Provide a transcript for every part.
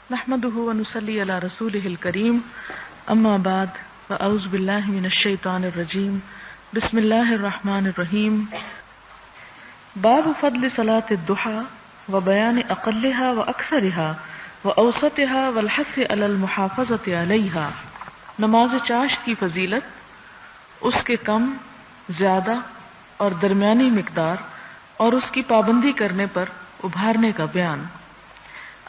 نحمده ونصلي على رسوله الكريم اما بعد فاعوذ بالله من الشيطان الرجيم بسم الله الرحمن الرحيم باب فضل صلاة الضحى وبيان اقلها واكثرها واوسطها والحث على المحافظة عليها نماز چاشت کی فضیلت، اس کے کم، زیادہ اور درمیانی مقدار اور اس کی پابندی کرنے پر ابھارنے کا بیان۔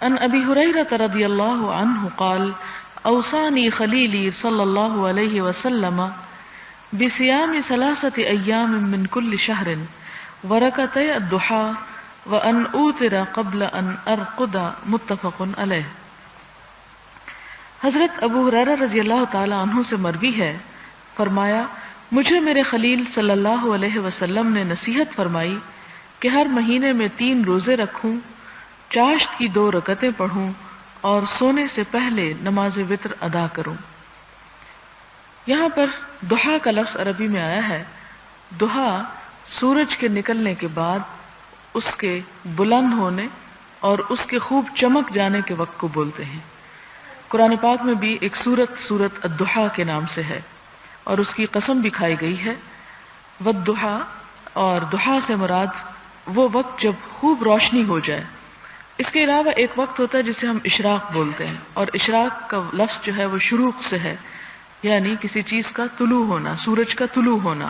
عن ابی ہریرہ رضی اللہ عنہ قال اوصانی خلیلی صلی اللہ علیہ وسلم بصیام ثلاثة ایام من کل شہر ورکعتي الضحى وان اوتر قبل ان ارقد متفق علیہ۔ حضرت ابو ہریرہ رضی اللہ تعالی عنہ سے مروی ہے، فرمایا مجھے میرے خلیل صلی اللہ علیہ وسلم نے نصیحت فرمائی کہ ہر مہینے میں 3 روزے رکھوں، چاشت کی 2 رکعتیں پڑھوں اور سونے سے پہلے نماز وتر ادا کروں۔ یہاں پر ضحیٰ کا لفظ عربی میں آیا ہے۔ ضحیٰ سورج کے نکلنے کے بعد اس کے بلند ہونے اور اس کے خوب چمک جانے کے وقت کو بولتے ہیں۔ قرآن پاک میں بھی ایک سورت الضحیٰ کے نام سے ہے اور اس کی قسم بھی کھائی گئی ہے۔ والضحیٰ، اور ضحیٰ سے مراد وہ وقت جب خوب روشنی ہو جائے۔ اس کے علاوہ ایک وقت ہوتا ہے جسے ہم اشراق بولتے ہیں، اور اشراق کا لفظ جو ہے وہ شروق سے ہے، یعنی کسی چیز کا طلوع ہونا، سورج کا طلوع ہونا،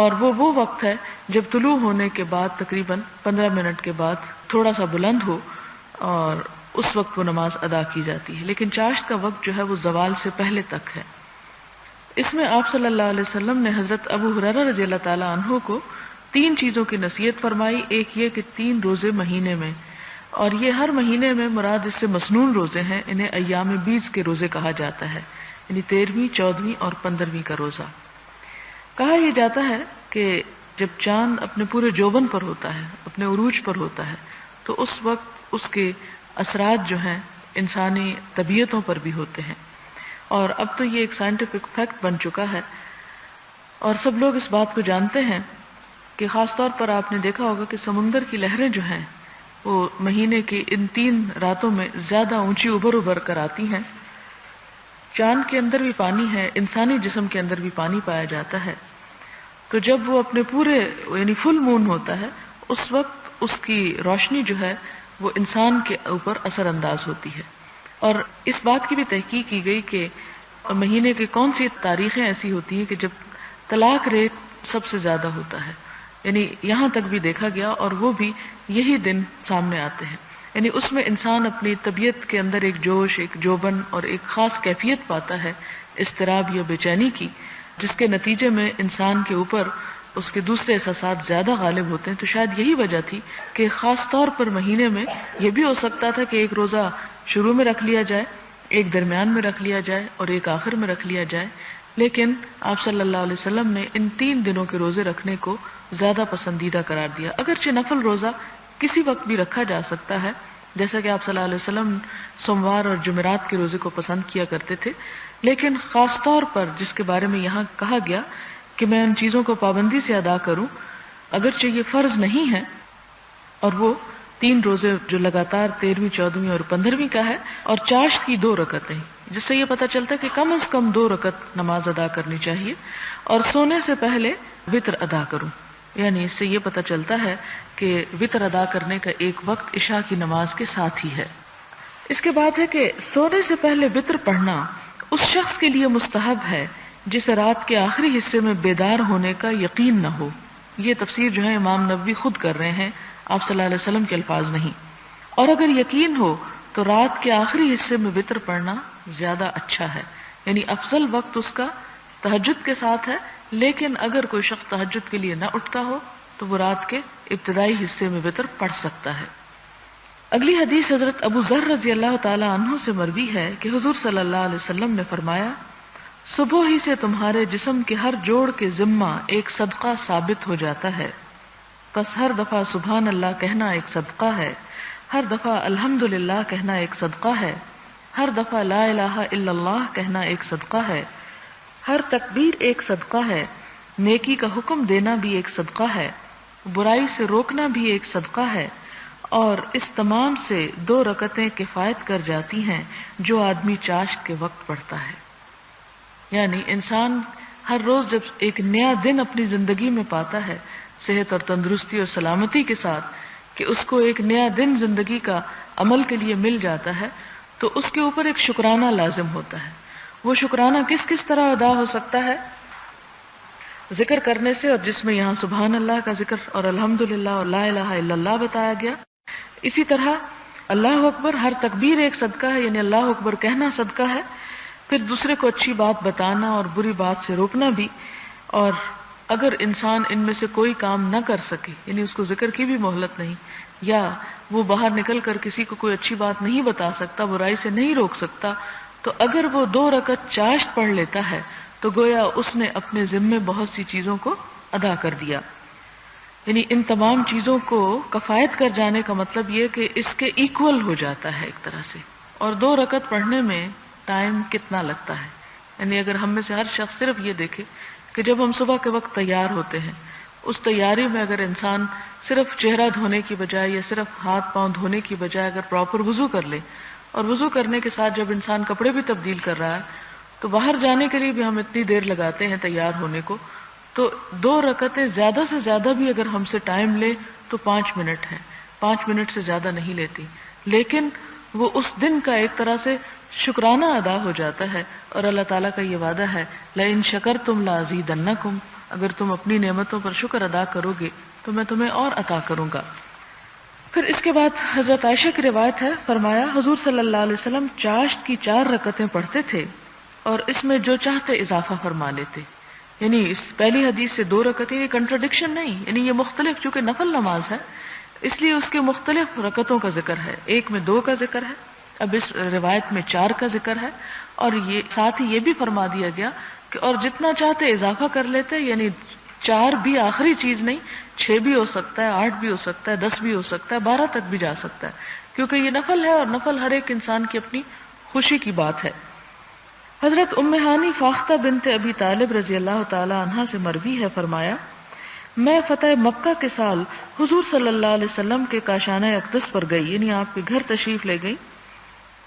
اور وہ وقت ہے جب طلوع ہونے کے بعد تقریباً 15 منٹ کے بعد تھوڑا سا بلند ہو اور اس وقت وہ نماز ادا کی جاتی ہے۔ لیکن چاشت کا وقت جو ہے وہ زوال سے پہلے تک ہے۔ اس میں آپ صلی اللہ علیہ وسلم نے حضرت ابو ہریرہ رضی اللہ تعالی عنہ کو 3 چیزوں کی نصیحت فرمائی۔ ایک یہ کہ 3 روزے مہینے میں، اور یہ ہر مہینے میں مراد اس سے مسنون روزے ہیں، انہیں ایام بیض کے روزے کہا جاتا ہے، یعنی 13ویں، 14ویں اور 15ویں کا روزہ۔ کہا یہ جاتا ہے کہ جب چاند اپنے پورے جوبن پر ہوتا ہے، اپنے عروج پر ہوتا ہے، تو اس وقت اس کے اثرات جو ہیں انسانی طبیعتوں پر بھی ہوتے ہیں، اور اب تو یہ ایک سائنٹیفک فیکٹ بن چکا ہے اور سب لوگ اس بات کو جانتے ہیں کہ خاص طور پر آپ نے دیکھا ہوگا کہ سمندر کی لہریں جو ہیں وہ مہینے کی ان 3 راتوں میں زیادہ اونچی ابھر کر آتی ہیں۔ چاند کے اندر بھی پانی ہے، انسانی جسم کے اندر بھی پانی پایا جاتا ہے، تو جب وہ اپنے پورے یعنی فل مون ہوتا ہے، اس وقت اس کی روشنی جو ہے وہ انسان کے اوپر اثر انداز ہوتی ہے۔ اور اس بات کی بھی تحقیق کی گئی کہ مہینے کی کون سی تاریخیں ایسی ہوتی ہیں کہ جب طلاق ریٹ سب سے زیادہ ہوتا ہے، یعنی یہاں تک بھی دیکھا گیا، اور وہ بھی یہی دن سامنے آتے ہیں۔ یعنی اس میں انسان اپنی طبیعت کے اندر ایک جوش، ایک جوبن اور ایک خاص کیفیت پاتا ہے اضطراب یا بے چینی کی، جس کے نتیجے میں انسان کے اوپر اس کے دوسرے احساسات زیادہ غالب ہوتے ہیں۔ تو شاید یہی وجہ تھی کہ خاص طور پر مہینے میں یہ بھی ہو سکتا تھا کہ ایک روزہ شروع میں رکھ لیا جائے، ایک درمیان میں رکھ لیا جائے اور ایک آخر میں رکھ لیا جائے، لیکن آپ صلی اللہ علیہ وسلم نے ان 3 دنوں کے روزے رکھنے کو زیادہ پسندیدہ قرار دیا۔ اگرچہ نفل روزہ کسی وقت بھی رکھا جا سکتا ہے، جیسا کہ آپ صلی اللہ علیہ وسلم سوموار اور جمعرات کے روزے کو پسند کیا کرتے تھے، لیکن خاص طور پر جس کے بارے میں یہاں کہا گیا کہ میں ان چیزوں کو پابندی سے ادا کروں، اگرچہ یہ فرض نہیں ہے، اور وہ 3 روزے جو لگاتار 13ویں، 14ویں اور 15ویں کا ہے، اور چاشت کی 2 رکعتیں، جس سے یہ پتہ چلتا ہے کہ کم از کم 2 رکعت نماز ادا کرنی چاہیے، اور سونے سے پہلے وتر ادا کروں، یعنی اس سے یہ پتہ چلتا ہے کہ وتر ادا کرنے کا ایک وقت عشاء کی نماز کے ساتھ ہی ہے۔ اس کے بعد ہے کہ سونے سے پہلے وتر پڑھنا اس شخص کے لیے مستحب ہے جسے رات کے آخری حصے میں بیدار ہونے کا یقین نہ ہو۔ یہ تفسیر جو ہے امام نووی خود کر رہے ہیں، آپ صلی اللہ علیہ وسلم کے الفاظ نہیں۔ اور اگر یقین ہو تو رات کے آخری حصے میں وتر پڑھنا زیادہ اچھا ہے، یعنی افضل وقت اس کا تہجد کے ساتھ ہے، لیکن اگر کوئی شخص تہجد کے لیے نہ اٹھتا ہو تو وہ رات کے ابتدائی حصے میں وتر پڑھ سکتا ہے۔ اگلی حدیث حضرت ابو ذر رضی اللہ تعالی عنہ سے مروی ہے کہ حضور صلی اللہ علیہ وسلم نے فرمایا، صبح ہی سے تمہارے جسم کے ہر جوڑ کے ذمہ ایک صدقہ ثابت ہو جاتا ہے، پس ہر دفعہ سبحان اللہ کہنا ایک صدقہ ہے، ہر دفعہ الحمدللہ کہنا ایک صدقہ ہے، ہر دفعہ لا الہ الا اللہ کہنا ایک صدقہ ہے، ہر تکبیر ایک صدقہ ہے، نیکی کا حکم دینا بھی ایک صدقہ ہے، برائی سے روکنا بھی ایک صدقہ ہے، اور اس تمام سے 2 رکعتیں کفایت کر جاتی ہیں جو آدمی چاشت کے وقت پڑھتا ہے۔ یعنی انسان ہر روز جب ایک نیا دن اپنی زندگی میں پاتا ہے صحت اور تندرستی اور سلامتی کے ساتھ، کہ اس کو ایک نیا دن زندگی کا عمل کے لیے مل جاتا ہے، تو اس کے اوپر ایک شکرانہ لازم ہوتا ہے۔ وہ شکرانہ کس کس طرح ادا ہو سکتا ہے؟ ذکر کرنے سے، اور جس میں یہاں سبحان اللہ کا ذکر اور الحمدللہ اور لا الہ الا اللہ بتایا گیا۔ اسی طرح اللہ اکبر، ہر تکبیر ایک صدقہ ہے، یعنی اللہ اکبر کہنا صدقہ ہے۔ پھر دوسرے کو اچھی بات بتانا اور بری بات سے روکنا بھی، اور اگر انسان ان میں سے کوئی کام نہ کر سکے، یعنی اس کو ذکر کی بھی مہلت نہیں، یا وہ باہر نکل کر کسی کو کوئی اچھی بات نہیں بتا سکتا، برائی سے نہیں روک سکتا، تو اگر وہ 2 رکعت چاشت پڑھ لیتا ہے تو گویا اس نے اپنے ذمے بہت سی چیزوں کو ادا کر دیا۔ یعنی ان تمام چیزوں کو کفایت کر جانے کا مطلب یہ کہ اس کے ایکول ہو جاتا ہے ایک طرح سے۔ اور 2 رکعت پڑھنے میں ٹائم کتنا لگتا ہے؟ یعنی اگر ہم میں سے ہر شخص صرف یہ دیکھے کہ جب ہم صبح کے وقت تیار ہوتے ہیں، اس تیاری میں اگر انسان صرف چہرہ دھونے کی بجائے یا صرف ہاتھ پاؤں دھونے کی بجائے اگر پراپر وضو کر لے، اور وضو کرنے کے ساتھ جب انسان کپڑے بھی تبدیل کر رہا ہے، تو باہر جانے کے لیے بھی ہم اتنی دیر لگاتے ہیں تیار ہونے کو، تو 2 رکعتیں زیادہ سے زیادہ بھی اگر ہم سے ٹائم لے تو 5 منٹ ہے، 5 منٹ سے زیادہ نہیں لیتی، لیکن وہ اس دن کا ایک طرح سے شکرانہ ادا ہو جاتا ہے۔ اور اللہ تعالیٰ کا یہ وعدہ ہے لَإِن شَكَرْتُمْ لَأَزِيدَنَّكُمْ، اگر تم اپنی نعمتوں پر شکر ادا کرو گے تو میں تمہیں اور عطا کروں گا۔ پھر اس کے بعد حضرت عائشہ کی روایت ہے، فرمایا حضور صلی اللہ علیہ وسلم چاشت کی 4 رکعتیں پڑھتے تھے اور اس میں جو چاہتے اضافہ فرما لیتے۔ یعنی اس پہلی حدیث سے 2 رکعتیں، یہ کنٹرڈکشن نہیں، یعنی یہ مختلف، چونکہ نفل نماز ہے اس لیے اس کے مختلف رکعتوں کا ذکر ہے، ایک میں 2 کا ذکر ہے، اب اس روایت میں 4 کا ذکر ہے، اور یہ ساتھ ہی یہ بھی فرما دیا گیا کہ اور جتنا چاہتے اضافہ کر لیتے، یعنی 4 بھی آخری چیز نہیں، 6 بھی ہو سکتا ہے، 8 بھی ہو سکتا ہے، 10 بھی ہو سکتا ہے، 12 تک بھی جا سکتا ہے، کیونکہ یہ نفل ہے اور نفل ہر ایک انسان کی اپنی خوشی کی بات ہے۔ حضرت ام ہانی فاختہ بنت ابی طالب رضی اللہ تعالی عنہا سے مروی ہے، فرمایا میں فتح مکہ کے سال حضور صلی اللہ علیہ وسلم کے کاشانہ اقدس پر گئی، یعنی آپ کے گھر تشریف لے گئی۔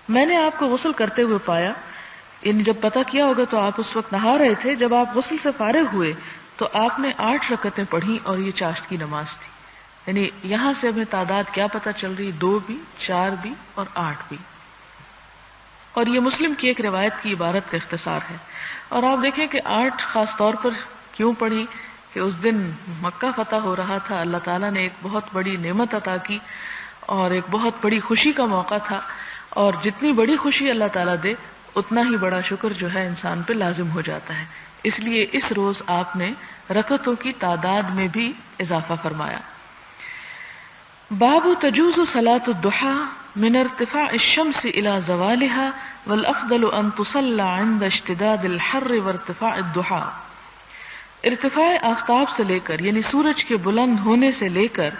میں نے آپ کو غسل کرتے ہوئے پایا، یعنی جب پتہ کیا ہوگا تو آپ اس وقت نہا رہے تھے۔ جب آپ غسل سے فارغ ہوئے تو آپ نے 8 رکعتیں پڑھی اور یہ چاشت کی نماز تھی۔ یعنی یہاں سے ہمیں تعداد کیا پتہ چل رہی، 2 بھی، 4 بھی اور 8 بھی، اور یہ مسلم کی ایک روایت کی عبارت کا اختصار ہے۔ اور آپ دیکھیں کہ 8 خاص طور پر کیوں پڑھی، کہ اس دن مکہ فتح ہو رہا تھا، اللہ تعالیٰ نے ایک بہت بڑی نعمت عطا کی اور ایک بہت بڑی خوشی کا موقع تھا، اور جتنی بڑی خوشی اللہ تعالیٰ دے اتنا ہی بڑا شکر جو ہے انسان پہ لازم ہو جاتا ہے، اس لیے اس روز آپ نے رکعتوں کی تعداد میں بھی اضافہ فرمایا۔ باب تجوز صلاة الضحى من ارتفاع الشمس الى زوالها والافضل ان تصلى عند اشتداد الحر وارتفاع الضحى۔ ارتفاع آفتاب سے لے کر، یعنی سورج کے بلند ہونے سے لے کر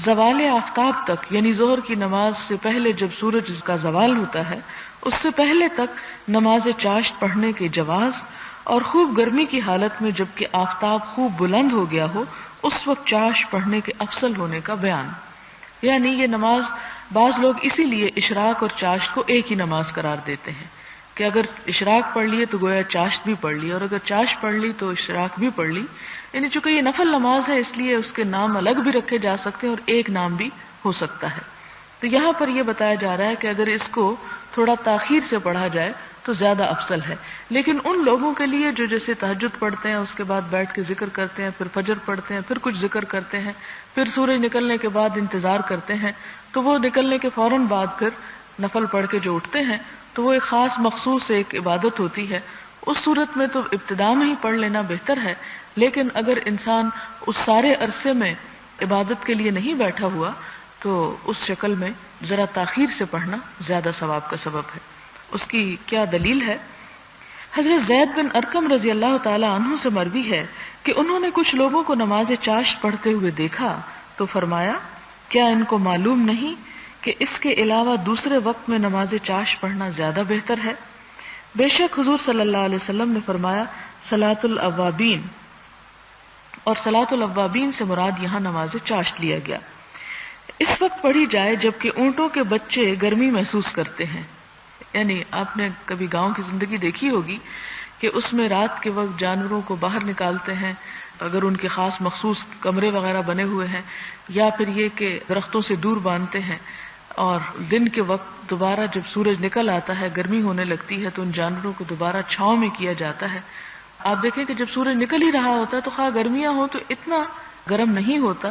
زوال آفتاب تک، یعنی ظہر کی نماز سے پہلے جب سورج کا زوال ہوتا ہے اس سے پہلے تک نماز چاشت پڑھنے کے جواز، اور خوب گرمی کی حالت میں جب کہ آفتاب خوب بلند ہو گیا ہو اس وقت چاشت پڑھنے کے افضل ہونے کا بیان۔ یعنی یہ نماز بعض لوگ اسی لیے اشراق اور چاشت کو ایک ہی نماز قرار دیتے ہیں کہ اگر اشراق پڑھ لیے تو گویا چاشت بھی پڑھ لی، اور اگر چاشت پڑھ لی تو اشراق بھی پڑھ لی۔ یعنی چونکہ یہ نفل نماز ہے اس لیے اس کے نام الگ بھی رکھے جا سکتے ہیں اور ایک نام بھی ہو سکتا ہے۔ تو یہاں پر یہ بتایا جا رہا ہے کہ اگر اس کو تھوڑا تاخیر سے پڑھا جائے تو زیادہ افضل ہے، لیکن ان لوگوں کے لیے جو جیسے تہجد پڑھتے ہیں اس کے بعد بیٹھ کے ذکر کرتے ہیں، پھر فجر پڑھتے ہیں، پھر کچھ ذکر کرتے ہیں، پھر سورج نکلنے کے بعد انتظار کرتے ہیں، تو وہ نکلنے کے فوراً بعد پھر نفل پڑھ کے جو اٹھتے ہیں تو وہ ایک خاص مخصوص ایک عبادت ہوتی ہے۔ اس صورت میں تو ابتدا میں ہی پڑھ لینا بہتر ہے، لیکن اگر انسان اس سارے عرصے میں عبادت کے لیے نہیں بیٹھا ہوا تو اس شکل میں ذرا تاخیر سے پڑھنا زیادہ ثواب کا سبب ہے۔ اس کی کیا دلیل ہے؟ حضرت زید بن ارقم رضی اللہ تعالی عنہ سے مروی ہے کہ انہوں نے کچھ لوگوں کو نماز چاشت پڑھتے ہوئے دیکھا تو فرمایا کیا ان کو معلوم نہیں کہ اس کے علاوہ دوسرے وقت میں نماز چاشت پڑھنا زیادہ بہتر ہے؟ بے شک حضور صلی اللہ علیہ وسلم نے فرمایا صلاۃ الاوابین، اور صلاۃ الاوابین سے مراد یہاں نماز چاشت لیا گیا۔ اس وقت پڑھی جائے جبکہ اونٹوں کے بچے گرمی محسوس کرتے ہیں. یعنی آپ نے کبھی گاؤں کی زندگی دیکھی ہوگی کہ اس میں رات کے وقت جانوروں کو باہر نکالتے ہیں اگر ان کے خاص مخصوص کمرے وغیرہ بنے ہوئے ہیں، یا پھر یہ کہ درختوں سے دور باندھتے ہیں، اور دن کے وقت دوبارہ جب سورج نکل آتا ہے گرمی ہونے لگتی ہے تو ان جانوروں کو دوبارہ چھاؤں میں کیا جاتا ہے. آپ دیکھیں کہ جب سورج نکل ہی رہا ہوتا ہے تو خواہ گرمیاں ہوں تو اتنا گرم نہیں ہوتا،